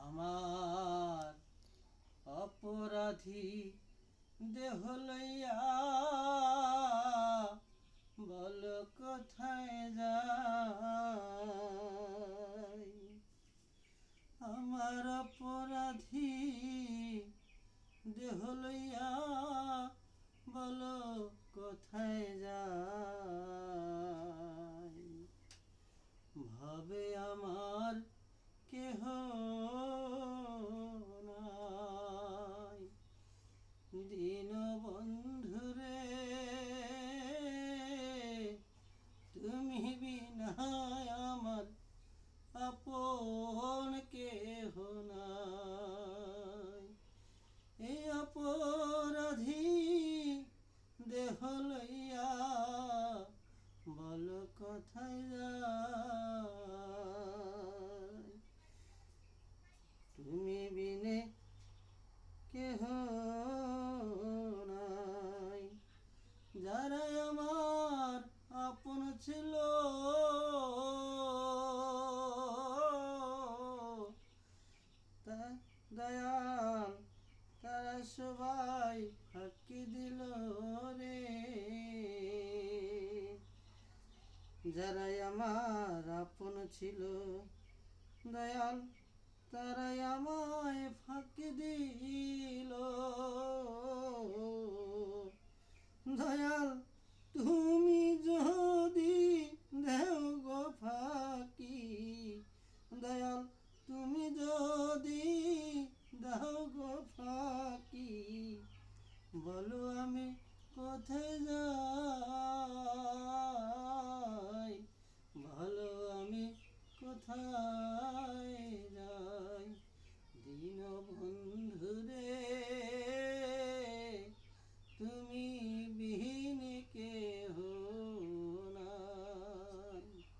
আমার অপরাধী দেহ লইয়া বল কোথায় যাই। আমার অপরাধী দেহ লইয়া বল কোথায় যাই। ভাবে আমার কেহ নাই, দীনবন্ধুরে তুমি বিনা আমার আপন কেহ নাই। এই অপরাধী দেহ লইয়া বল কোথায় যাই। তুমি বিনে কেহ নাই। যারা আমার আপন ছিল দয়াল তারা সবাই ফাঁকি দিল রে। যারাই আমার আপন ছিল দয়াল তারাই আমায় ফাঁকি দিল। দয়াল তুমি যদি দেও গো ফাঁকি, দয়াল তুমি যদি দাও গো ফাঁকি, বলো আমি কোথায় যাই, বলো আমি কোথায় যাই।